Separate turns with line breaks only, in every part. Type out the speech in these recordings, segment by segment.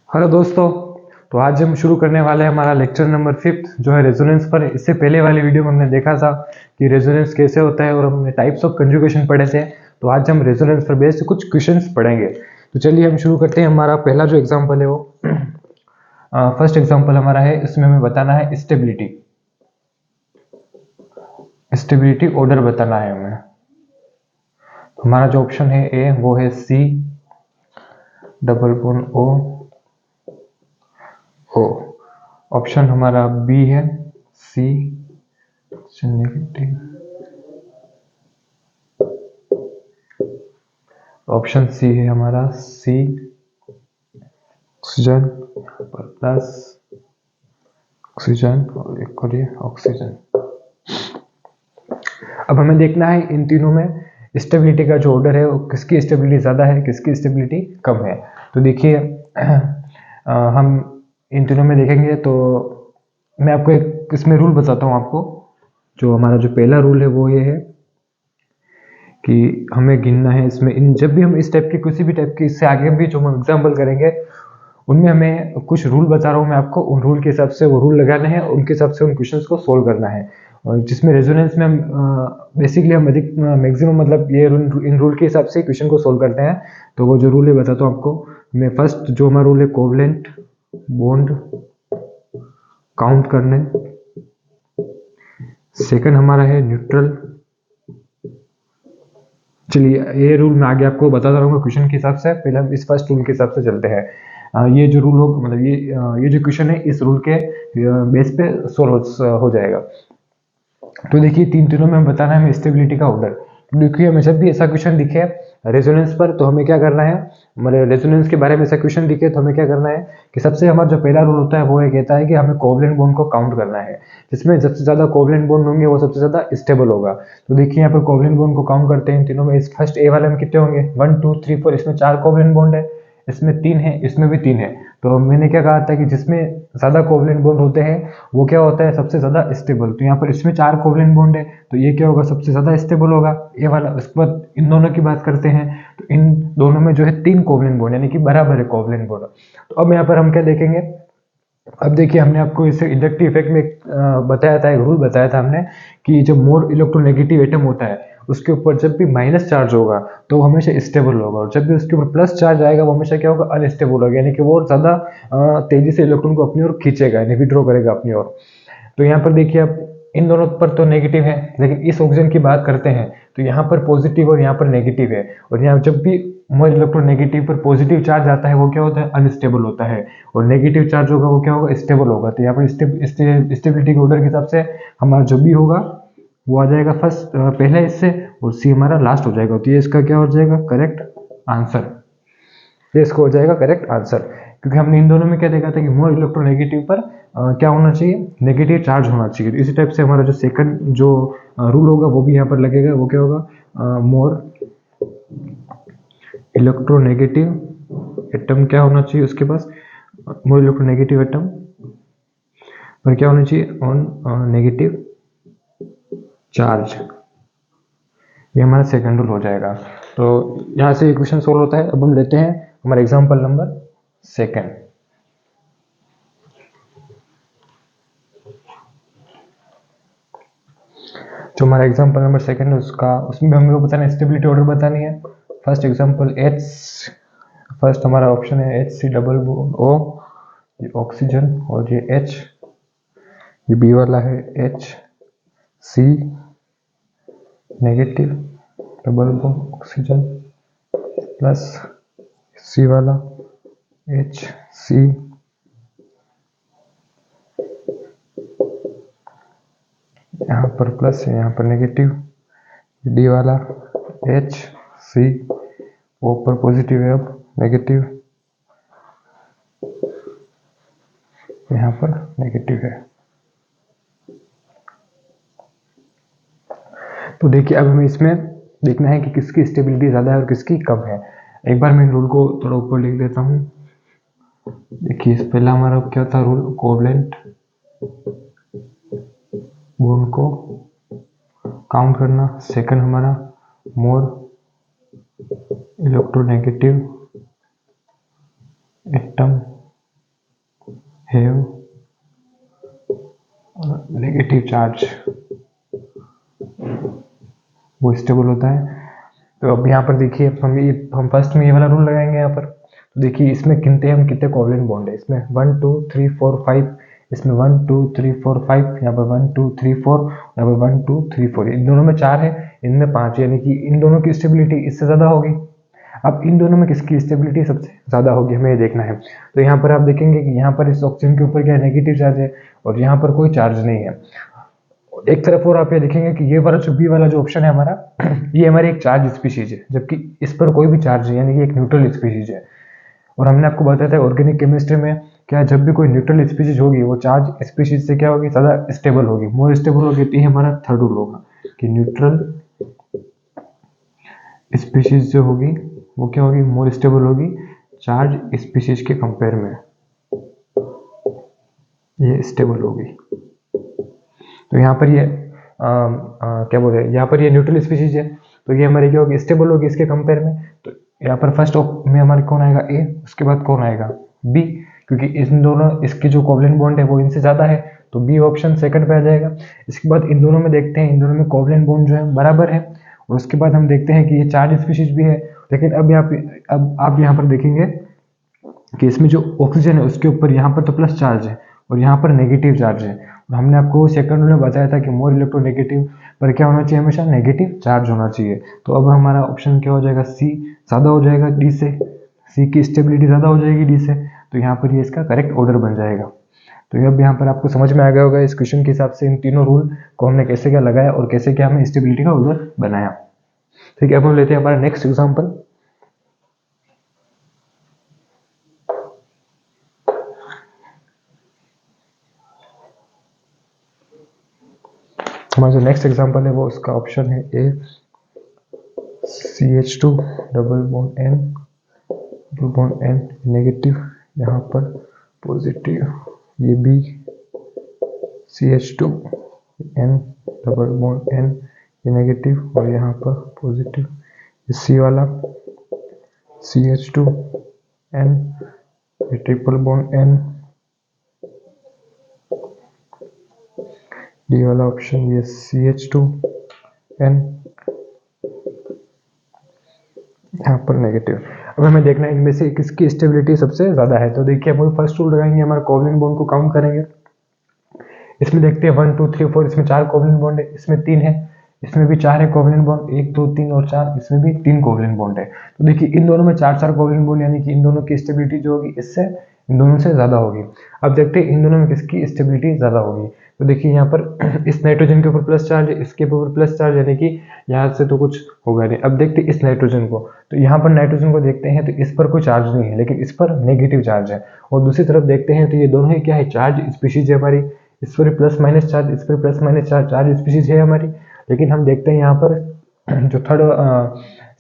Hello दोस्तों। तो आज हम शुरू करने वाले हैं हमारा लेक्चर नंबर 5 जो है रेजोनेंस पर। इससे पहले वाली वीडियो में हमने देखा था कि रेजोनेंस कैसे होता है और हमने टाइप्स ऑफ कंजुगेशन पढ़े थे। तो आज हम रेजोनेंस पर बेस्ड कुछ क्वेश्चंस पढ़ेंगे। तो चलिए हम शुरू करते हैं। हमारा पहला जो एग्जांपल है वो फर्स्ट एग्जांपल हमारा है। इसमें हमें बताना है स्टेबिलिटी स्टेबिलिटी ऑर्डर बताना है हमें। हमारा जो ऑप्शन है ए वो है सी डबल बॉन्ड ओ ओ। ऑप्शन हमारा बी है सी नेगेटिव। ऑप्शन सी है हमारा सी ऑक्सीजन पर प्लस ऑक्सीजन और एक और ये ऑक्सीजन। अब हमें देखना है इन तीनों में स्टेबिलिटी का जो ऑर्डर है वो किसकी स्टेबिलिटी ज़्यादा है, किसकी स्टेबिलिटी कम है। तो देखिए हम इन तीनों में देखेंगे तो मैं आपको एक इसमें रूल बताता हूँ आपको। जो हमारा जो पहला रूल है वो ये है कि हमें गिनना है इसमें इन जब भी हम इस टाइप के किसी भी टाइप के इससे आगे भी जो हम एग्जाम्पल करेंगे उनमें हमें कुछ रूल बता रहा हूँ मैं आपको। उन रूल के हिसाब से वो रूल लगाने हैं, उनके हिसाब से उन क्वेश्चंस को सोल्व करना है। और जिसमें रेजोनेंस में हम बेसिकली हम अधिक मैक्सिमम मतलब ये इन रूल के हिसाब से क्वेश्चन को सोल्व करते हैं। तो वो जो रूल है बताता हूँ आपको मैं। फर्स्ट जो हमारा रूल है कोवलेंट बॉन्ड काउंट करने। सेकंड हमारा है न्यूट्रल। चलिए ये रूल मैं आगे आपको बताता रहूँगा क्वेश्चन के हिसाब से। पहले हम इस फर्स्ट रूल के हिसाब से चलते हैं। ये जो रूल हो मतलब ये जो क्वेश्चन है इस रूल के बेस पे सोल्व हो जाएगा। तो देखिए तीनों में हम बताना है हमें स्टेबिलिटी का ऑर्डर। देखिए हमें जब भी ऐसा क्वेश्चन दिखे रेजोनेंस पर तो हमें क्या करना है, हमारे रेजोनेंस के बारे में ऐसा क्वेश्चन दिखे तो हमें क्या करना है कि सबसे हमारा जो पहला रूल होता है वो ये कहता है कि हमें कोवलेंट बॉन्ड को काउंट करना है। जिसमें सबसे ज़्यादा कोवलेंट बॉन्ड होंगे वो सबसे ज़्यादा स्टेबल होगा। तो देखिए यहाँ पर कोवलेंट बॉन्ड को काउंट करते हैं इन तीनों में। इस फर्स्ट ए वाले में कितने होंगे 1 2 3 4। इसमें 4 कोवलेंट बॉन्ड है, इसमें 3 है, इसमें भी 3 है। तो मैंने क्या कहा था कि जिसमें ज़्यादा कोवलेंट बॉन्ड होते हैं वो क्या होता है सबसे ज़्यादा स्टेबल। तो यहाँ पर इसमें 4 कोवलेंट बॉन्ड है तो ये क्या होगा सबसे ज़्यादा स्टेबल होगा ये वाला। उसके बाद इन दोनों की बात करते हैं तो इन दोनों में जो है 3 कोवलेंट बॉन्ड यानी कि बराबर है कोवलेंट बॉन्ड। तो अब यहाँ पर हम क्या देखेंगे। अब देखिए हमने आपको इसे इंडक्टिव इफेक्ट में बताया था, एक रूल बताया था हमने कि जब मोर इलेक्ट्रोनेगेटिव एटम होता है उसके ऊपर जब भी माइनस चार्ज होगा तो वो हमेशा स्टेबल होगा, और जब भी उसके ऊपर प्लस चार्ज आएगा वो हमेशा क्या होगा अनस्टेबल होगा, यानी कि वो ज़्यादा तेजी से इलेक्ट्रॉन को अपनी ओर खींचेगा यानी विड्रॉ करेगा अपनी ओर। तो यहाँ पर देखिए आप इन दोनों पर तो नेगेटिव है, लेकिन इस ऑक्सीजन की बात करते हैं तो यहाँ पर पॉजिटिव और यहाँ पर नेगेटिव है। और यहाँ जब भी मोर इलेक्ट्रोनेगेटिव पर पॉजिटिव चार्ज आता है वो क्या होता है अनस्टेबल होता है, और नेगेटिव चार्ज होगा वो क्या होगा स्टेबल होगा। तो यहाँ पर स्टेबिलिटी के ऑर्डर के हिसाब से हमारा जो भी होगा वो आ जाएगा फर्स्ट पहले इससे, और सी हमारा लास्ट हो जाएगा। तो ये इसका क्या हो जाएगा करेक्ट आंसर। ये इसको हो जाएगा करेक्ट आंसर, क्योंकि हमने इन दोनों में क्या देखा था कि मोर इलेक्ट्रोनेगेटिव पर क्या होना चाहिए नेगेटिव चार्ज होना चाहिए। तो इसी टाइप से हमारा जो सेकंड जो रूल होगा वो भी यहाँ पर लगेगा। वो क्या होगा मोर इलेक्ट्रोनेगेटिव एटम क्या होना चाहिए उसके पास, मोर इलेक्ट्रोनेगेटिव एटम पर क्या होना चाहिए ऑन नेगेटिव चार्ज। ये हमारा सेकंड रूल हो जाएगा। तो यहाँ से इक्वेशन सोल्व होता है। अब हम लेते हैं हमारा एग्जांपल नंबर सेकंड। जो हमारा एग्जांपल नंबर सेकंड है उसमें भी हमको बताना है स्टेबिलिटी ऑर्डर बतानी है। फर्स्ट एग्जांपल H, फर्स्ट हमारा ऑप्शन है HC डबल O, ये ऑक्सीजन, और ये H, ये बी वाला है HC negative double bond oxygen plus C वाला HC यहाँ पर प्लस है यहाँ पर नेगेटिव, डी वाला HC ऊपर पॉजिटिव है अब नेगेटिव, यहाँ पर नेगेटिव है। तो देखिए अब हमें इसमें देखना है कि किसकी स्टेबिलिटी ज़्यादा है और किसकी कम है। एक बार मैं इन रूल को थोड़ा ऊपर लिख देता हूँ। देखिए इस पहला हमारा क्या था रूल कोवलेंट बॉन्ड को काउंट करना। सेकंड हमारा more electronegative atom have negative charge, वो स्टेबल होता है। तो अब यहाँ पर देखिए हम फर्स्ट में ये वाला रूल लगाएंगे यहाँ पर। तो देखिए इसमें गिनते हैं हम कितने कोवलेंट बॉन्ड है। इसमें 1 2 3 4 5, इसमें 1 2 3 4 5, यहाँ पर 1 2 3 4, यहाँ पर 1 2 3 4। इन दोनों में 4 है, इनमें 5, यानी कि इन दोनों की स्टेबिलिटी इससे ज़्यादा होगी। अब इन दोनों में किसकी स्टेबिलिटी सबसे ज़्यादा होगी, हमें ये देखना है। तो यहाँ पर आप देखेंगे कि यहाँ पर इस ऑक्सीजन के ऊपर क्या है, नेगेटिव चार्ज है, और यहाँ पर कोई चार्ज नहीं है। एक तरफ और आप ये देखेंगे कि ये वाला जो बी वाला जो ऑप्शन है हमारा, ये हमारी एक चार्ज स्पीशीज है, जबकि इस पर कोई भी चार्ज नहीं, यानी कि एक न्यूट्रल स्पीशीज है। और हमने आपको बताया था ऑर्गेनिक केमिस्ट्री में क्या, जब भी कोई न्यूट्रल स्पीशीज होगी वो चार्ज स्पीशीज से क्या होगी, ज़्यादा स्टेबल होगी, मोर स्टेबल होगी। तो ये हमारा थर्ड रूल होगा कि न्यूट्रल स्पीशीज जो होगी वो क्या होगी, मोर स्टेबल होगी चार्ज स्पीशीज के कंपेयर में, ये स्टेबल होगी। तो यहाँ पर ये क्या बोलते हैं, यहाँ पर ये न्यूट्रल स्पीशीज है, तो ये हमारी क्या होगी, स्टेबल होगी इसके कंपेयर में। तो यहाँ पर फर्स्ट में हमारे कौन आएगा, ए, उसके बाद कौन आएगा, बी, क्योंकि इन दोनों इसके जो कोवलेंट बॉन्ड है वो इनसे ज़्यादा है, तो बी ऑप्शन सेकंड पे आ जाएगा। इसके बाद इन दोनों में देखते हैं, इन दोनों में कोवलेंट बॉन्ड जो है बराबर है, और उसके बाद हम देखते हैं कि ये चार्ज स्पीशीज भी है। लेकिन अब आप यहाँ पर देखेंगे कि इसमें जो ऑक्सीजन है उसके ऊपर यहाँ पर तो प्लस चार्ज है और यहाँ पर नेगेटिव चार्ज है। और हमने आपको सेकंड में बताया था कि मोर इलेक्ट्रोनेगेटिव पर क्या होना चाहिए, हमेशा नेगेटिव चार्ज होना चाहिए। तो अब हमारा ऑप्शन क्या हो जाएगा, सी ज़्यादा हो जाएगा डी से, सी की स्टेबिलिटी ज़्यादा हो जाएगी डी से। तो यहाँ पर ये इसका करेक्ट ऑर्डर बन जाएगा। तो अब यहाँ पर आपको समझ में आ गया होगा इस क्वेश्चन के हिसाब से इन तीनों रूल को हमने कैसे क्या लगाया और कैसे क्या हमने स्टेबिलिटी का ऑर्डर बनाया। ठीक है, अब हम लेते हैं हमारा नेक्स्ट एग्जाम्पल। हमारा जो नेक्स्ट एग्जाम्पल है वो उसका ऑप्शन है A, CH2 double bond N negative, यहाँ पर पॉजिटिव, ये B CH2 N double bond N ये नेगेटिव और यहाँ पर पॉजिटिव। सी वाला CH2 N ये ट्रिपल बॉन्ड N, डी वाला ऑप्शन ये CH2 N यहाँ पर नेगेटिव। अब हमें देखना है इनमें से किसकी स्टेबिलिटी सबसे ज़्यादा है। तो देखिए हम फर्स्ट रूल लगाएंगे, हमारा कोवलेंट बॉन्ड को काउंट करेंगे। इसमें देखते हैं 1 2 3 4, इसमें 4 कोवलेंट बॉन्ड है, इसमें 3 है, इसमें भी 4 है कोवलेंट बॉन्ड, 1 2 3 और 4, इसमें भी 3 कोवलेंट बॉन्ड है। तो देखिए इन दोनों में 4 कोवलेंट बॉन्ड, यानी कि इन दोनों की स्टेबिलिटी जो होगी इससे इन दोनों से ज़्यादा होगी। अब देखते हैं इन दोनों में किसकी स्टेबिलिटी ज़्यादा होगी। तो देखिए यहाँ पर इस नाइट्रोजन के ऊपर प्लस चार्ज है, इसके ऊपर प्लस चार्ज, यानी कि यहाँ से तो कुछ होगा नहीं। अब देखते हैं इस नाइट्रोजन को, तो यहाँ पर नाइट्रोजन को देखते हैं तो इस पर कोई चार्ज नहीं है, लेकिन इस पर नेगेटिव चार्ज है। और दूसरी तरफ देखते हैं तो ये दोनों ही क्या है, चार्ज स्पीशीज है हमारी, इस पर प्लस माइनस चार्ज, इस पर plus minus charge, charge species है हमारी। लेकिन हम देखते हैं यहाँ पर जो थर्ड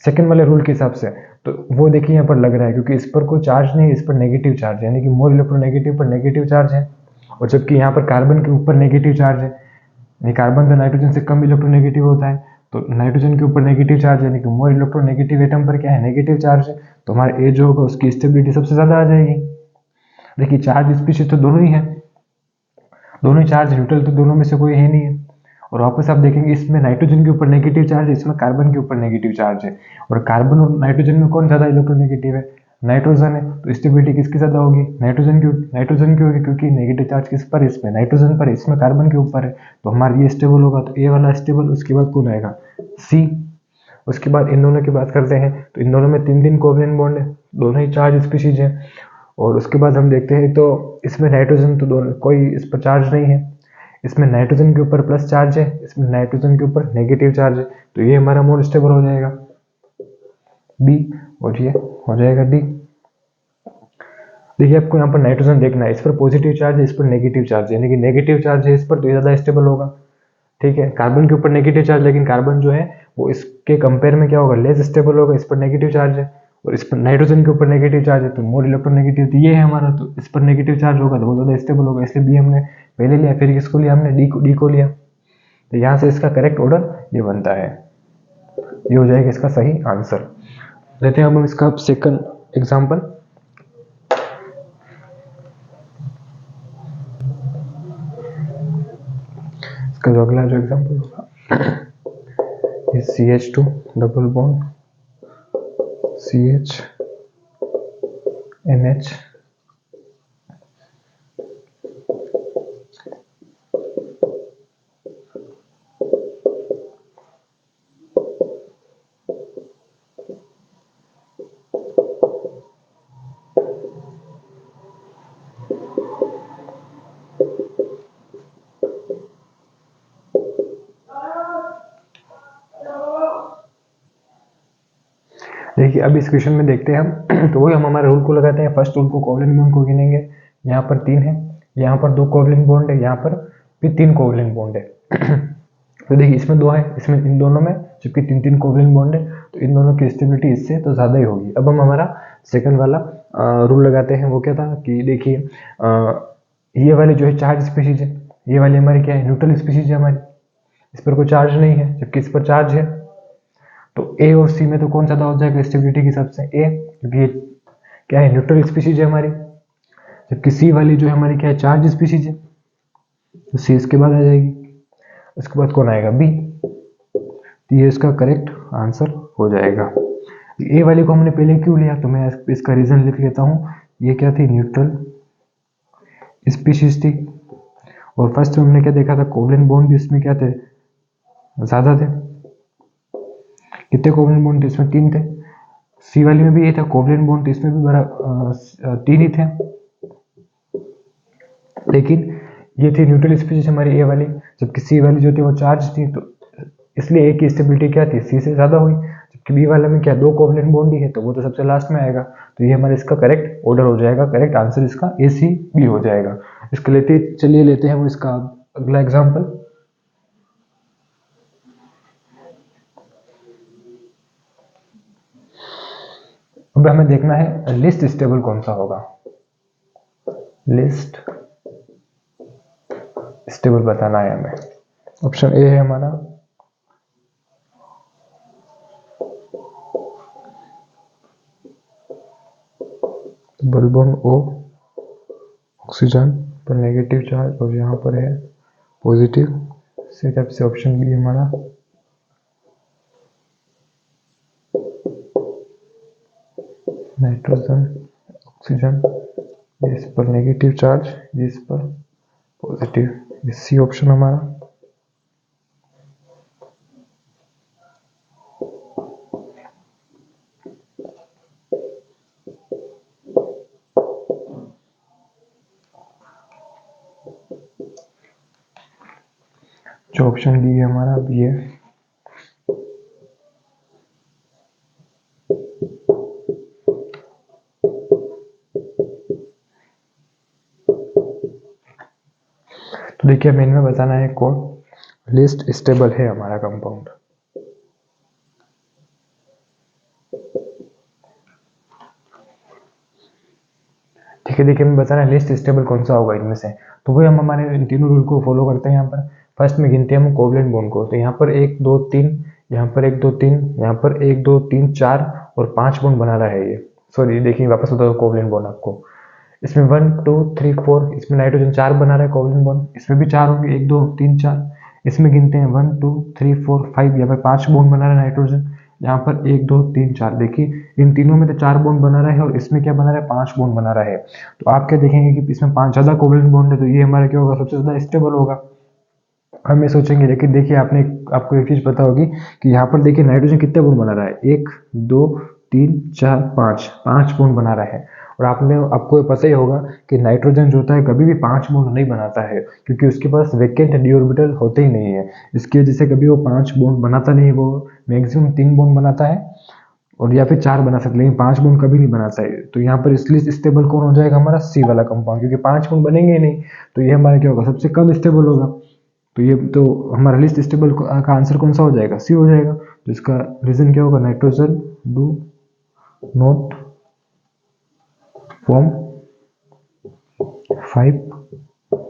सेकेंड वाले रूल के हिसाब से, तो वो देखिए यहाँ पर लग रहा है, क्योंकि इस पर कोई चार्ज नहीं है, इस पर नेगेटिव चार्ज है, यानी कि मोर इलेक्ट्रोनेगेटिव पर नेगेटिव चार्ज है। और जबकि यहाँ पर कार्बन के ऊपर नेगेटिव चार्ज है, यानी कार्बन तो नाइट्रोजन से कम इलेक्ट्रोनेगेटिव होता है, तो नाइट्रोजन के ऊपर नेगेटिव चार्ज है, यानी कि मोर इलेक्ट्रोनेगेटिव एटम पर क्या है, नेगेटिव चार्ज है। तो हमारा ए जो होगा उसकी स्टेबिलिटी सबसे ज़्यादा आ जाएगी। देखिए चार्ज स्पीशीज तो दोनों ही है, दोनों ही चार्ज न्यूट्रल, तो दोनों में से कोई है नहीं है। और वापस आप देखेंगे इसमें नाइट्रोजन के ऊपर नेगेटिव चार्ज है, इसमें कार्बन के ऊपर नेगेटिव चार्ज है। और कार्बन और नाइट्रोजन में कौन ज़्यादा इलेक्ट्रोनेगेटिव है, नाइट्रोजन है। तो स्टेबिलिटी किसकी ज़्यादा होगी, नाइट्रोजन की होगी, क्योंकि नेगेटिव चार्ज किस पर है, इसमें नाइट्रोजन पर है, इसमें कार्बन के ऊपर है। तो हमारा ये स्टेबल होगा, तो ए वाला स्टेबल। उसके बाद कौन आएगा, सी। उसके बाद इन दोनों की बात करते हैं, तो इन दोनों में 3 कोवलेंट बॉन्ड है, दोनों ही चार्ज स्पीशीज है। और उसके बाद हम देखते हैं तो इसमें नाइट्रोजन तो दोनों कोई इस पर चार्ज नहीं है, इसमें नाइट्रोजन के ऊपर प्लस चार्ज है, इसमें नाइट्रोजन के ऊपर नेगेटिव चार्ज है। तो ये हमारा मोर स्टेबल हो जाएगा बी, और ये हो जाएगा डी। देखिए आपको यहाँ पर नाइट्रोजन देखना है, इस पर पॉजिटिव चार्ज है, इस पर नेगेटिव चार्ज है, यानी कि नेगेटिव चार्ज है इस पर, तो ये ज़्यादा स्टेबल होगा। ठीक है, कार्बन के ऊपर नेगेटिव चार्ज, लेकिन कार्बन जो है वो इसके कंपेयर में क्या होगा, लेस स्टेबल होगा, इस पर नेगेटिव चार्ज है। और इस पर नाइट्रोजन के ऊपर नेगेटिव चार्ज है, तो मोर इलेक्ट्रोनेगेटिव तो ये है हमारा, तो इस पर नेगेटिव चार्ज होगा तो वो ज़्यादा स्टेबल होगा, इसलिए बी हमने पहले लिया, फिर किसको लिया हमने, डी को लिया। तो यहाँ से इसका करेक्ट ऑर्डर ये बनता है, ये हो जाएगा इसका सही आंसर। लेते हैं हम इसका सेकंड एग्जाम्पल। इसका जो अगला जो एग्जाम्पल होगा ये CH2 double bond CH NH देखिए अब इस क्वेश्चन में देखते हैं हम तो वही हम हमारे रूल को लगाते हैं। फर्स्ट रूल को कोवलेंट बॉन्ड को गिनेंगे, यहाँ पर 3 है, यहाँ पर 2 कोवलेंट बॉन्ड है, यहाँ पर भी 3 कोवलेंट बॉन्ड है। तो देखिए इसमें 2 है, इसमें इन दोनों में जबकि 3 कोवलेंट बॉन्ड है, तो इन दोनों की स्टेबिलिटी इससे तो ज़्यादा ही होगी। अब हम हमारा सेकंड वाला रूल लगाते हैं। वो क्या था कि देखिए ये वाली जो है चार्ज स्पीशीज है, ये वाली हमारी क्या है, न्यूट्रल स्पीशीज है हमारी, इस पर कोई चार्ज नहीं है जबकि इस पर चार्ज है। तो ए और सी में तो कौन ज़्यादा हो जाएगा स्टेबिलिटी के हिसाब से, ए, क्योंकि ये क्या है, न्यूट्रल स्पीशीज है हमारी, जबकि सी वाली जो है हमारी क्या है, चार्ज स्पीशीज है, तो सी इसके बाद आ जाएगी। इसके बाद कौन आएगा, बी, तो ये इसका करेक्ट आंसर हो जाएगा। ए वाली को हमने पहले क्यों लिया, तो मैं इसका रीजन लिख लेता हूँ। ये क्या थी, न्यूट्रल स्पीशीज थी, और फर्स्ट में हमने क्या देखा था, कोवलेंट बॉन्ड भी इसमें क्या थे, ज़्यादा थे। कितने कोवलेंट बॉन्ड थे, इसमें 3 थे। सी वाली में भी ये था कोवलेंट बॉन्ड, इसमें भी बड़ा 3 ही थे, लेकिन ये थी न्यूट्रल स्पीशीज हमारी ए वाली, जबकि सी वाली जो थी वो चार्ज थी, तो इसलिए ए की स्टेबिलिटी क्या थी, सी से ज़्यादा हुई। जबकि बी वाला में क्या 2 कोवलेंट बॉन्ड ही है, तो वो तो सबसे लास्ट में आएगा, तो ये हमारा इसका करेक्ट ऑर्डर हो जाएगा, करेक्ट आंसर इसका ए सी बी हो जाएगा। इसके लेते हैं वो इसका अगला एग्जाम्पल। अब हमें देखना है लिस्ट स्टेबल कौन सा होगा, लिस्ट स्टेबल बताना है हमें। ऑप्शन ए है हमारा डबल बॉन्ड O, ऑक्सीजन पर नेगेटिव चार्ज और यहाँ पर है पॉजिटिव, इसी टाइप से ऑप्शन बी हमारा नाइट्रोजन ऑक्सीजन, इस पर नेगेटिव चार्ज, इस पर पॉजिटिव, सी ऑप्शन हमारा। जो ऑप्शन डी है हमारा बी है। तो देखिए हमें इनमें बताना है कौन लिस्ट स्टेबल है हमारा कंपाउंड। ठीक है, देखिए हमें बताना है लिस्ट स्टेबल कौन सा होगा इनमें से, तो वही हम हमारे इन तीनों रूल को फॉलो करते हैं। यहाँ पर फर्स्ट में गिनते हैं हम कोवलेंट बॉन्ड को, तो यहाँ पर 1 2 3, यहाँ पर 1 2 3, यहाँ पर 1 2 3 4 और 5 बॉन्ड बना रहा है ये। सॉरी देखिए वापस बता दो कोवलेंट बॉन्ड आपको, इसमें 1 2 3 4, इसमें नाइट्रोजन 4 बना रहा है कोवलेंट बॉन्ड, इसमें भी 4 होंगे, 1 2 3 4। इसमें गिनते हैं 1 2 3 4 5, यहाँ पर 5 बॉन्ड बना रहा है नाइट्रोजन, यहाँ पर 1 2 3 4। देखिए इन तीनों में तो 4 बॉन्ड बना रहा है और इसमें क्या बना रहा है, 5 बॉन्ड बना रहा है। तो आप क्या देखेंगे कि इसमें 5 ज़्यादा कोवलेंट बॉन्ड है, तो ये हमारा क्या होगा, सबसे ज़्यादा स्टेबल होगा। हम ये सोचेंगे, लेकिन देखिए आपको एक चीज़ पता होगी कि यहाँ पर देखिए नाइट्रोजन कितने बॉन्ड बना रहा है, 1 2 3 4 5 बॉन्ड बना रहा है। और आपको पता ही होगा कि नाइट्रोजन जो होता है कभी भी 5 बॉन्ड नहीं बनाता है, क्योंकि उसके पास वैकेंट डी ऑर्बिटल होते ही नहीं है। इसकी वजह से कभी वो 5 बॉन्ड बनाता नहीं, वो मैक्सिमम 3 बॉन्ड बनाता है और या फिर 4 बना सकते हैं, लेकिन 5 बॉन्ड कभी नहीं बनाता है। तो यहाँ पर इसलिए स्टेबल कौन हो जाएगा, हमारा सी वाला कंपाउंड, क्योंकि 5 बॉन्ड बनेंगे ही नहीं, तो ये हमारा क्या होगा, सबसे कम स्टेबल होगा। तो ये तो हमारा लिस्ट स्टेबल का आंसर कौन सा हो जाएगा, सी हो जाएगा। तो इसका रीजन क्या होगा, nitrogen do not form 5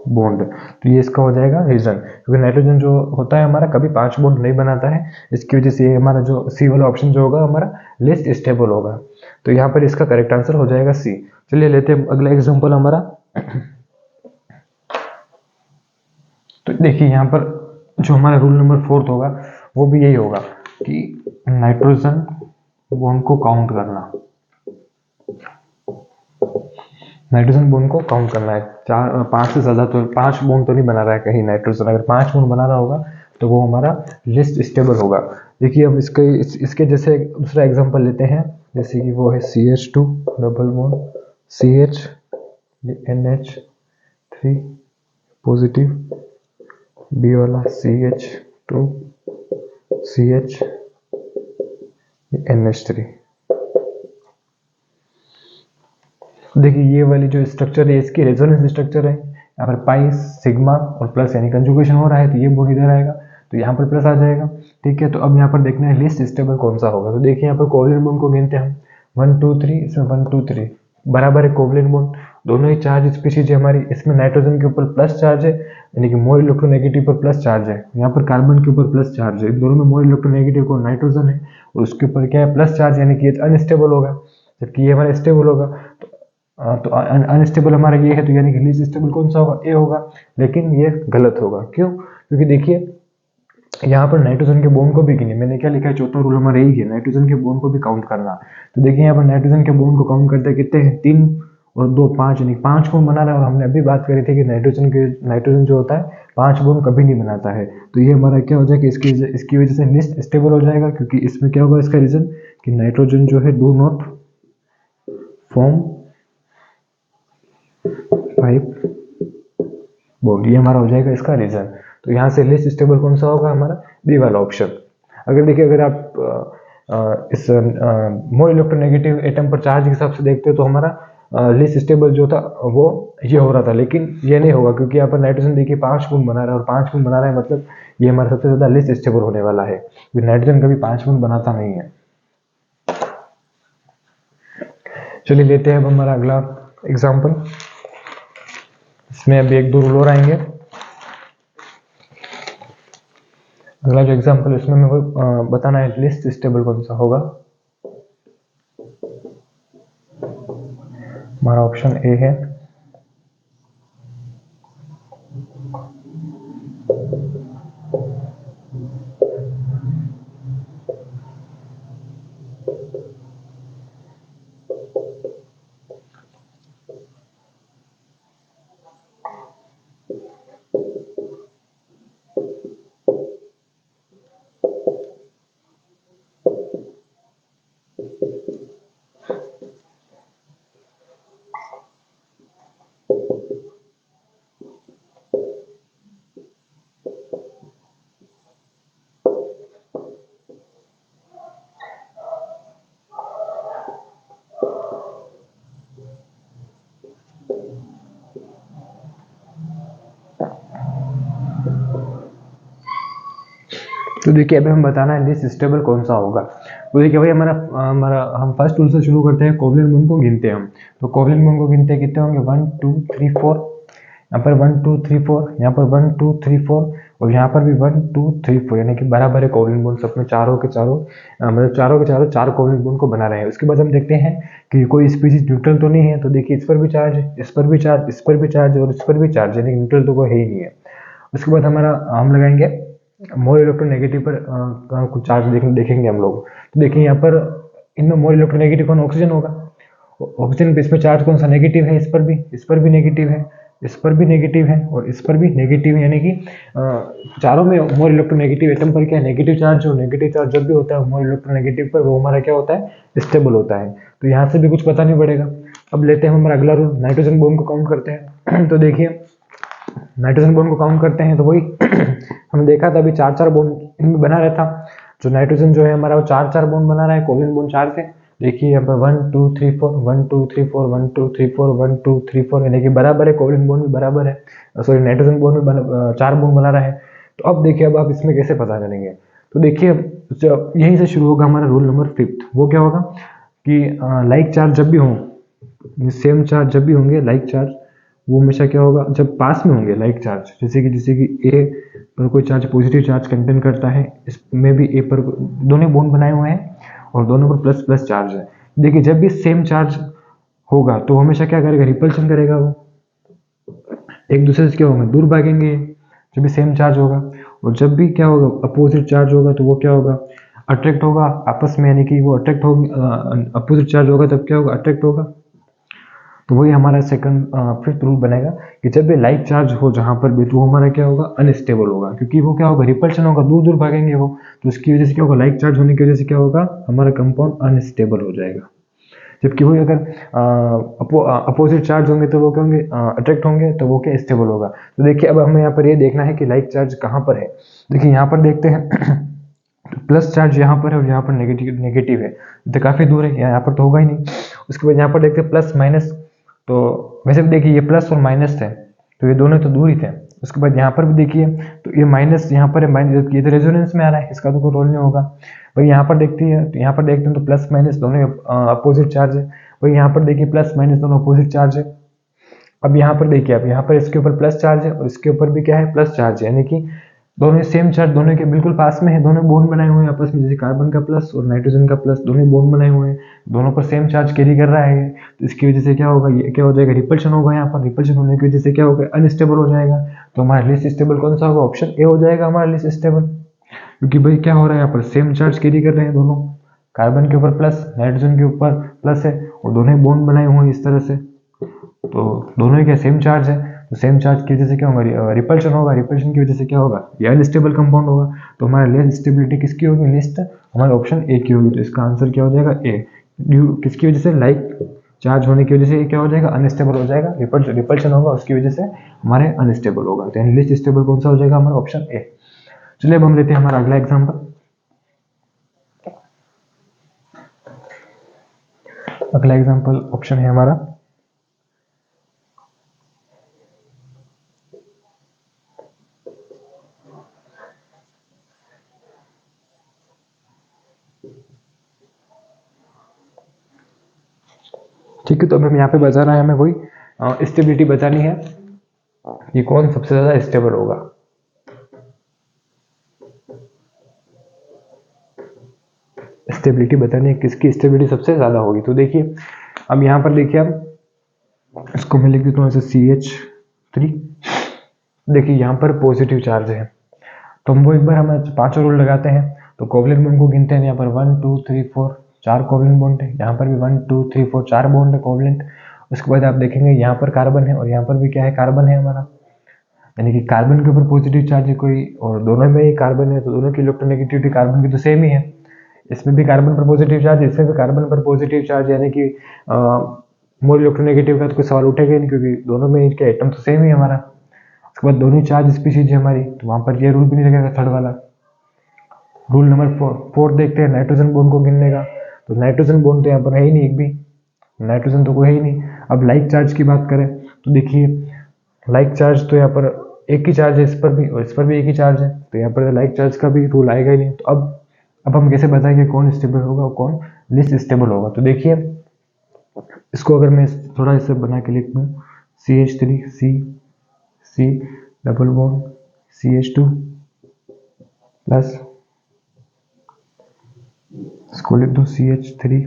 bond, तो ये इसका हो जाएगा रीजन, क्योंकि नाइट्रोजन जो होता है हमारा कभी 5 बॉन्ड नहीं बनाता है। इसकी वजह से ये हमारा जो सी वाला ऑप्शन जो होगा हमारा लिस्ट स्टेबल होगा। तो यहाँ पर इसका करेक्ट आंसर हो जाएगा सी। चलिए लेते हैं अगला एग्जाम्पल हमारा। तो देखिए यहाँ पर जो हमारा रूल नंबर 4 होगा वो भी यही होगा कि नाइट्रोजन बॉन्ड को काउंट करना, नाइट्रोजन बॉन्ड को काउंट करना है। 5 से ज़्यादा तो 5 बॉन्ड तो नहीं बना रहा है कहीं नाइट्रोजन, अगर 5 बॉन्ड बना रहा होगा तो वो हमारा लिस्ट स्टेबल होगा। देखिए हम इसके जैसे दूसरा एग्जांपल लेते हैं, जैसे कि वो है CH2 double bond CH NH3 positive, B वाला CH2 CH NH3। देखिए ये वाली जो स्ट्रक्चर है इसकी रेजोनेंस स्ट्रक्चर है, यहाँ पर पाई सिग्मा और प्लस यानी कंजुगेशन हो रहा है तो ये बॉन्ड इधर आएगा तो यहाँ पर प्लस आ जाएगा। ठीक है, तो अब यहाँ पर देखना है लिस्ट स्टेबल कौन सा होगा। तो देखिए यहाँ पर कोवलेंट बॉन्ड को गिनते हैं हम 1 2 3, इसमें 1 2 3 बराबर है कोवलेंट बॉन्ड, दोनों ही चार्ज स्पीशीज है हमारी। इसमें नाइट्रोजन के ऊपर प्लस चार्ज है यानी कि मोर इलेक्ट्रोनेगेटिव पर प्लस चार्ज है, यहाँ पर कार्बन के ऊपर प्लस चार्ज है, इन दोनों में मोर इलेक्ट्रोनेगेटिव को नाइट्रोजन है और उसके ऊपर क्या है प्लस चार्ज, यानी कि ये अनस्टेबल होगा जबकि ये हमारा स्टेबल होगा। तो अनस्टेबल हमारा ये है तो यानी कि लीस्ट स्टेबल कौन सा होगा, ए होगा। लेकिन ये गलत होगा, क्यों? क्योंकि देखिए यहाँ पर नाइट्रोजन के बॉन्ड को भी गिने, मैंने क्या लिखा है चौथा रूल हमारा यही है, नाइट्रोजन के बॉन्ड को भी काउंट करना। तो देखिए यहाँ पर नाइट्रोजन के बॉन्ड को काउंट करते हैं कितने हैं, 3 और 2 5, यानी 5 बॉन्ड बना रहा है। और हमने अभी बात करी थी कि नाइट्रोजन जो होता है 5 बॉन्ड कभी नहीं बनाता है। तो ये हमारा क्या हो जाएगा, इसकी वजह से लिस्ट स्टेबल हो जाएगा, क्योंकि इसमें क्या होगा इसका रीजन कि नाइट्रोजन जो है डू नॉट फॉर्म 5 बॉन्ड, ये हमारा हो जाएगा इसका रीजन। तो यहाँ से लिस्ट स्टेबल कौन सा होगा हमारा, बी वाला ऑप्शन। अगर देखिए अगर आप इस मोर इलेक्ट्रोनेगेटिव एटम पर चार्ज के हिसाब से देखते हो तो हमारा लिस्ट स्टेबल जो था वो ये हो रहा था, लेकिन ये नहीं होगा क्योंकि यहाँ पर नाइट्रोजन देखिए 5 बॉन्ड बना रहा है और 5 बॉन्ड बना रहा है मतलब ये हमारा सबसे ज्यादा लिस्ट स्टेबल होने वाला है, क्योंकि नाइट्रोजन कभी 5 बॉन्ड बनाता नहीं है। चलिए लेते हैं अब हमारा अगला एग्जाम्पल, इसमें अभी 1 2 रूल और आएंगे। अगला जो एग्जाम्पल इसमें हमें बताना है लिस्ट स्टेबल कौन सा होगा। हमारा ऑप्शन ए है। तो देखिए अभी हम बताना है लिस्ट स्टेबल कौन सा होगा। तो देखिए भाई हमारा हम फर्स्ट रूल से शुरू करते हैं, कोवलेंट बॉन्ड को गिनते हैं हम। तो कोवलेंट बॉन्ड को गिनते हैं कितने होंगे, 1 2 3 4, यहाँ पर 1 2 3 4, यहाँ पर 1 2 3 4 और यहाँ पर भी 1 2 3 4, यानी कि बराबर है कोवलेंट बॉन्ड सब में, चारों के चारों मतलब चारों के चारों 4 कोवलेंट बॉन्ड को बना रहे हैं। उसके बाद हम देखते हैं कि कोई स्पीशीज न्यूट्रल तो नहीं है। तो देखिए इस पर भी चार्ज है, इस पर भी चार्ज, इस पर भी चार्ज और इस पर भी चार्ज, यानी कि न्यूट्रल तो कोई है ही नहीं है। उसके बाद हम लगाएंगे मोर इलेक्ट्रोनेगेटिव पर कुछ चार्ज देखेंगे हम लोग। तो देखिए यहाँ पर इनमें मोर इलेक्ट्रोनेगेटिव कौन, ऑक्सीजन होगा। ऑक्सीजन पे इस पर चार्ज कौन सा, नेगेटिव है, इस पर भी नेगेटिव है, इस पर भी नेगेटिव है और इस पर भी नेगेटिव है, यानी कि चारों में मोर इलेक्ट्रोनेगेटिव एटम पर क्या है नेगेटिव चार्ज। जो नेगेटिव चार्ज जब भी होता है मोर इलेक्ट्रोनेगेटिव पर वो हमारा क्या होता है, स्टेबल होता है। तो यहाँ से भी कुछ पता नहीं पड़ेगा। अब लेते हैं हमारा अगला रूल, नाइट्रोजन बॉन्ड को काउंट करते हैं। तो देखिए नाइट्रोजन बॉन्ड को काउंट करते हैं तो वही हमने देखा था अभी 4 बॉन्ड इनमें बना रहता। जो नाइट्रोजन जो है हमारा वो 4 बॉन्ड बना रहा है, कोवलेंट बॉन्ड 4 से। देखिए यहाँ पर 1 2 3 4 1 2 3 4 1 2 3 4 1 2 3 4, यानी कि बराबर है, कोवलेंट बॉन्ड भी बराबर है, सॉरी नाइट्रोजन बॉन्ड भी 4 बॉन्ड बना रहा है। तो अब देखिए अब आप इसमें कैसे पता करेंगे। तो देखिए यहीं से शुरू होगा हमारा रूल नंबर 5। वो क्या होगा कि लाइक चार्ज जब भी हो, सेम चार्ज जब भी होंगे लाइक चार्ज, वो हमेशा क्या होगा जब पास में होंगे लाइक चार्ज, जैसे कि ए पर कोई चार्ज पॉजिटिव चार्ज कंटेन करता है, इसमें भी ए पर दोनों बॉन्ड बनाए हुए हैं और दोनों पर प्लस प्लस चार्ज है। देखिए जब भी सेम चार्ज होगा तो हमेशा क्या करेगा, रिपल्शन करेगा, वो एक दूसरे से क्या होंगे दूर भागेंगे जब भी सेम चार्ज होगा। और जब भी क्या होगा अपोजिट चार्ज होगा तो वो क्या होगा अट्रैक्ट होगा आपस में, यानी कि वो अट्रैक्ट होगी, अपोजिट चार्ज होगा तब क्या होगा अट्रैक्ट होगा। तो वही हमारा सेकंड फिफ्थ रूल बनेगा कि जब भी लाइक चार्ज हो जहाँ पर भी तो हमारा क्या होगा अनस्टेबल होगा, क्योंकि वो क्या होगा रिपल्शन होगा, दूर दूर भागेंगे वो, तो उसकी वजह से क्या होगा लाइक चार्ज होने की वजह से क्या होगा हमारा कंपाउंड अनस्टेबल हो जाएगा। जबकि वही अगर अपोजिट चार्ज होंगे तो वो क्या होंगे अट्रैक्ट होंगे, तो वो क्या स्टेबल होगा। तो देखिए अब हमें यहाँ पर ये देखना है कि लाइक चार्ज कहाँ पर है। देखिए यहाँ पर देखते हैं प्लस चार्ज यहाँ पर है और यहाँ पर नेगेटिव नेगेटिव है, तो काफ़ी दूर है, यहाँ पर तो होगा ही नहीं। उसके बाद यहाँ पर देखते हैं प्लस माइनस, तो वैसे भी देखिए ये प्लस और माइनस थे तो ये दोनों तो दूर ही थे। उसके बाद यहाँ पर भी देखिए तो ये माइनस यहाँ पर है, माइनस ये तो रेजोनेंस में आ रहा है, इसका तो कोई रोल नहीं होगा। वही यहाँ पर देखते हैं तो यहाँ पर देखते हैं तो प्लस माइनस दोनों अपोजिट चार्ज है। वही यहाँ पर देखिए प्लस माइनस दोनों अपोजिट चार्ज है। अब यहाँ पर देखिए अब यहाँ पर इसके ऊपर प्लस चार्ज है और इसके ऊपर भी क्या है प्लस चार्ज है, यानी कि दोनों सेम चार्ज दोनों के बिल्कुल पास में है, दोनों बॉन्ड बनाए हुए हैं आपस में, जैसे कार्बन का प्लस और नाइट्रोजन का प्लस दोनों बॉन्ड बनाए हुए हैं, दोनों पर सेम चार्ज कैरी कर रहा है। तो इसकी वजह से क्या होगा ये क्या हो जाएगा रिपल्शन होगा, यहाँ पर रिपल्शन होने की वजह से क्या होगा अनस्टेबल हो जाएगा। तो हमारा लिस्ट स्टेबल कौन सा होगा ऑप्शन ए हो जाएगा हमारा लिस्ट स्टेबल, क्योंकि भाई क्या हो रहा है यहाँ पर सेम चार्ज कैरी कर रहे हैं दोनों, कार्बन के ऊपर प्लस नाइट्रोजन के ऊपर प्लस है और दोनों ही बॉन्ड बनाए हुए हैं इस तरह से, तो दोनों ही क्या सेम चार्ज है। तो सेम चार्ज की वजह से क्या होगा रिपल्शन होगा, रिपल्शन की वजह से क्या होगा ये अनस्टेबल कंपाउंड होगा। तो हमारा लिस्ट स्टेबिलिटी किसकी होगी लिस्ट हमारा ऑप्शन ए की होगी। तो इसका आंसर क्या हो जाएगा ए, ड्यू किसकी वजह से लाइक चार्ज होने की वजह से क्या हो जाएगा अनस्टेबल हो जाएगा, रिपल्शन होगा उसकी वजह से हमारे अनस्टेबल होगा। तो लिस्ट स्टेबल कौन सा हो जाएगा हमारा ऑप्शन ए। चलिए अब हम लेते हैं हमारा अगला एग्जाम्पल। अगला एग्जाम्पल ऑप्शन है हमारा ठीक है। तो अब हम यहाँ पे बचा रहे हैं हमें वही स्टेबिलिटी बचानी है, ये कौन सबसे ज्यादा स्टेबल होगा। स्टेबिलिटी बतानी है किसकी स्टेबिलिटी सबसे ज्यादा होगी। तो देखिए अब यहाँ पर देखिए अब इसको मैं लिख देता हूँ ऐसे CH3। देखिए यहाँ पर पॉजिटिव चार्ज है, तो हम वो एक बार हमें पांचों रूल लगाते हैं। तो कोवलेंट बॉन्ड को गिनते हैं, यहाँ पर 1 2 3 4 4 कोवलेंट बॉन्ड है, यहाँ पर भी 1 2 3 4 4 बॉन्ड है कोवलेंट। उसके बाद आप देखेंगे यहाँ पर कार्बन है और यहाँ पर भी क्या है कार्बन है हमारा, यानी कि कार्बन के ऊपर पॉजिटिव चार्ज है कोई और दोनों में ही कार्बन है, तो दोनों की इलेक्ट्रोनेगेटिविटी कार्बन की तो सेम ही है। इसमें भी कार्बन पर पॉजिटिव चार्ज, इसमें भी कार्बन पर पॉजिटिव चार्ज, यानी कि मोर इलेक्ट्रोनेगेटिव का तो कोई सवाल उठेगा ही नहीं, क्योंकि दोनों में इसके एटम तो सेम ही हमारा। उसके बाद दोनों चार्ज स्पीशीज है हमारी, तो वहां पर ये रूल भी नहीं लगेगा थर्ड वाला। रूल नंबर 4 देखते हैं नाइट्रोजन बॉन्ड को गिनने का। तो नाइट्रोजन बॉन्ड तो यहाँ पर है ही नहीं एक भी, नाइट्रोजन तो कोई है ही नहीं। अब लाइक चार्ज की बात करें तो देखिए लाइक चार्ज तो यहाँ पर एक ही चार्ज है इस पर भी और इस पर भी एक ही चार्ज है, तो यहाँ पर लाइक चार्ज का भी रूल आएगा ही नहीं। तो अब हम कैसे बताएंगे कौन स्टेबल होगा और कौन लिस्ट स्टेबल होगा। तो देखिए इसको अगर मैं थोड़ा इसे बना के लिख दूँ CH3 C double bond CH2 plus इसको लिख दूँ CH3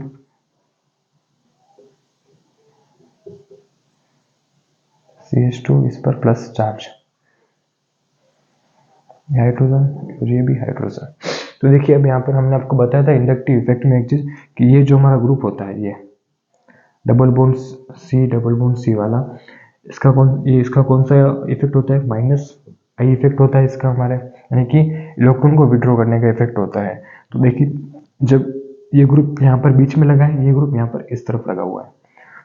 CH2 इस पर प्लस चार्ज हाइड्रोजन और ये भी हाइड्रोजन। तो देखिए अब यहाँ पर हमने आपको बताया था इंडक्टिव इफेक्ट में एक चीज कि ये जो हमारा ग्रुप होता है ये डबल बॉन्ड C वाला, इसका कौन सा इफेक्ट होता है माइनस आई इफेक्ट होता है इसका हमारे, यानी कि इलेक्ट्रॉन को विड्रॉ करने का इफेक्ट होता है। तो देखिए जब ये ग्रुप यहाँ पर बीच में लगा है, ये ग्रुप यहाँ पर इस तरफ लगा हुआ है,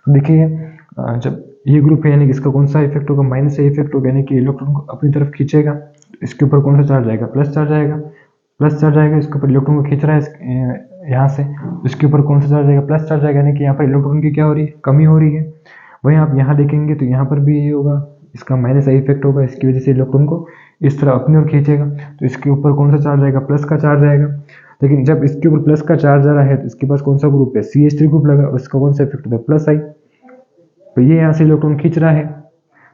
तो देखिए जब ये ग्रुप है यानी कि इसका कौन सा इफेक्ट होगा माइनस आई इफेक्ट होगा, यानी कि इलेक्ट्रॉन को अपनी तरफ खींचेगा। इसके ऊपर कौन सा चार्ज आएगा प्लस चार्ज आएगा, प्लस चार्ज आएगा, इसके ऊपर इलेक्ट्रॉन को खींच रहा है यहाँ से, इसके ऊपर कौन सा चार्ज आएगा प्लस चार्ज आएगा, यानी कि यहाँ पर इलेक्ट्रॉन की क्या हो रही है कमी हो रही है। वहीं आप यहाँ देखेंगे तो यहाँ पर भी ये होगा, इसका माइनस आई इफेक्ट होगा, इसकी वजह से इलेक्ट्रॉन को इस तरह अपनी ओर खींचेगा। तो इसके ऊपर कौन सा चार्ज आएगा प्लस का चार्ज आएगा। लेकिन जब इसके ऊपर प्लस का चार्ज आ रहा है तो इसके पास कौन सा ग्रुप है CH3 ग्रुप लगा और इसका कौन सा इफेक्ट होता है प्लस आई, तो ये यहाँ से इलेक्ट्रॉन खींच रहा है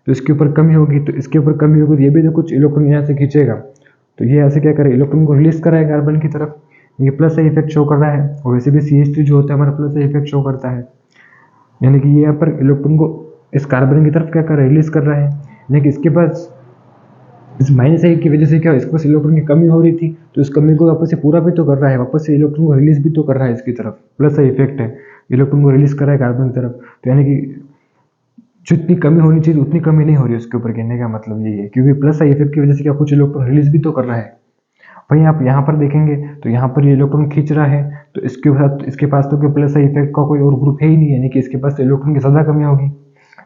तो इसके ऊपर कमी होगी, तो इसके ऊपर कमी होगी तो ये भी तो कुछ इलेक्ट्रॉन यहाँ से खींचेगा, तो ये ऐसे क्या करे इलेक्ट्रॉन को रिलीज कराए कार्बन की तरफ, ये प्लस आई इफेक्ट शो कर रहा है। और वैसे भी CH3 जो होता है हमारा प्लस आई इफेक्ट शो करता है, यानी कि ये यहाँ पर इलेक्ट्रॉन को इस कार्बन की तरफ क्या कर रहा है रिलीज कर रहा है, यानी कि इसके पास इस -1 की वजह से क्या इसके पास इलेक्ट्रॉन की कमी हो रही थी, तो इस कमी को वापस से पूरा भी तो कर रहा है, वापस से इलेक्ट्रॉन को रिलीज भी तो कर रहा है इसकी तरफ, प्लस का इफेक्ट है, इलेक्ट्रॉन को रिलीज कर रहा है कार्बन की तरफ। तो यानी कि जितनी कमी होनी चाहिए उतनी कमी नहीं हो रही है उसके ऊपर, कहने का मतलब यही है, क्योंकि प्लस का इफेक्ट की वजह से क्या कुछ इलेक्ट्रॉन रिलीज भी तो कर रहा है। वहीं आप यहाँ पर देखेंगे तो यहाँ पर ये इलेक्ट्रॉन खींच रहा है, तो इसके साथ इसके पास तो कोई प्लस इफेक्ट का कोई और ग्रुप है ही नहीं, यानी कि इसके पास तो इलेक्ट्रॉन की ज़्यादा कमी होगी।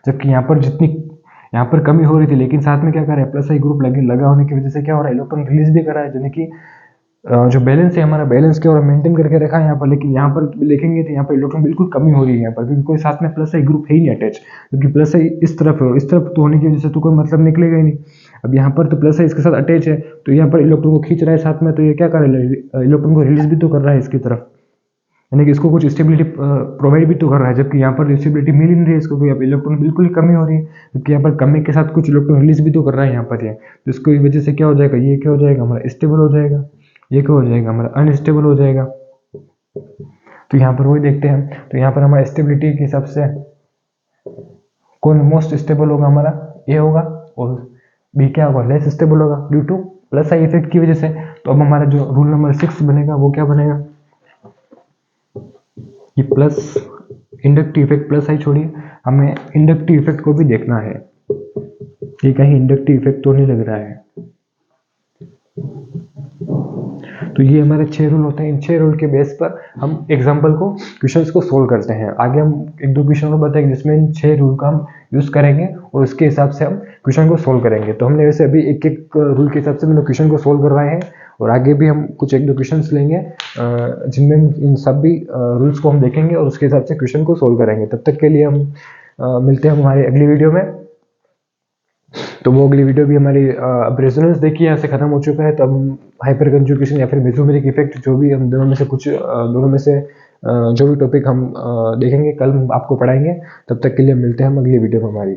जबकि यहाँ पर जितनी यहाँ पर कमी हो रही थी, लेकिन साथ में क्या कर रहा है, प्लस आई ग्रुप लगा होने की वजह से क्या हो रहा है, इलेक्ट्रॉन रिलीज भी कर रहा है, यानी कि जो बैलेंस है हमारा, बैलेंस क्या हो रहा है, मेंटेन करके रखा है यहाँ पर। लेकिन यहाँ पर देखेंगे तो यहाँ पर इलेक्ट्रॉन बिल्कुल कमी हो रही है यहाँ पर, क्योंकि कोई साथ में प्लस आई ग्रुप है ही नहीं अटैच, क्योंकि प्लस आई इस तरफ है, इस तरफ तो होने की वजह से तो कोई मतलब निकलेगा ही नहीं। अब यहाँ पर तो प्लस आई इसके साथ अटैच है, तो यहाँ पर इलेक्ट्रॉन को खींच रहा है साथ में, तो ये क्या कर रहा है, इलेक्ट्रॉन को रिलीज भी तो कर रहा है इसकी तरफ, यानी कि इसको कुछ स्टेबिलिटी प्रोवाइड भी तो कर रहा है। जबकि यहाँ पर स्टेबिलिटी मिल ही नहीं रही है इसको, यहाँ पर इलेक्ट्रॉन बिल्कुल ही कमी हो रही है, क्योंकि यहाँ पर कमी के साथ कुछ इलेक्ट्रॉन रिलीज भी तो कर रहा है यहाँ पर ये। तो इसकी वजह से क्या हो जाएगा, ये क्या हो जाएगा हमारा स्टेबल हो जाएगा, ये क्या हो जाएगा हमारा अनस्टेबल हो जाएगा। तो यहाँ पर वही देखते हैं, तो यहाँ पर हमारा स्टेबिलिटी के हिसाब से कौन मोस्ट स्टेबल होगा, हमारा ए होगा, और बी क्या होगा, लेस स्टेबल होगा due two plus I effect की वजह से। तो अब हमारा जो रूल नंबर 6 बनेगा वो क्या बनेगा, ये प्लस इंडक्टिव इफेक्ट, प्लस आई छोड़िए, हमें इंडक्टिव इफेक्ट को भी देखना है, ये कहीं इंडक्टिव इफेक्ट तो नहीं लग रहा है। तो ये हमारे 6 रूल होते हैं, इन 6 रूल के बेस पर हम एग्जाम्पल को, क्वेश्चंस को सोल्व करते हैं। आगे हम 1-2 क्वेश्चन को बताएंगे जिसमें इन 6 रूल का हम यूज करेंगे और उसके हिसाब से हम क्वेश्चन को सोल्व करेंगे। तो हमने वैसे अभी एक रूल के हिसाब से मैंने क्वेश्चन को सोल्व करवाए हैं, और आगे भी हम कुछ 1-2 क्वेश्चन लेंगे जिनमें इन सभी रूल्स को हम देखेंगे और उसके हिसाब से क्वेश्चन को सोल्व करेंगे। तब तक के लिए हम मिलते हैं हमारे अगली वीडियो में। तो वो अगली वीडियो भी हमारी अब रेजोनेंस देखिए यहाँ से खत्म हो चुका है, तो हम हाइपर कंजुगेशन या फिर मेसोमेरिक इफेक्ट, जो भी हम दोनों में से कुछ दोनों में से जो भी टॉपिक हम देखेंगे कल आपको पढ़ाएंगे। तब तक के लिए मिलते हैं हम अगली वीडियो में हमारी।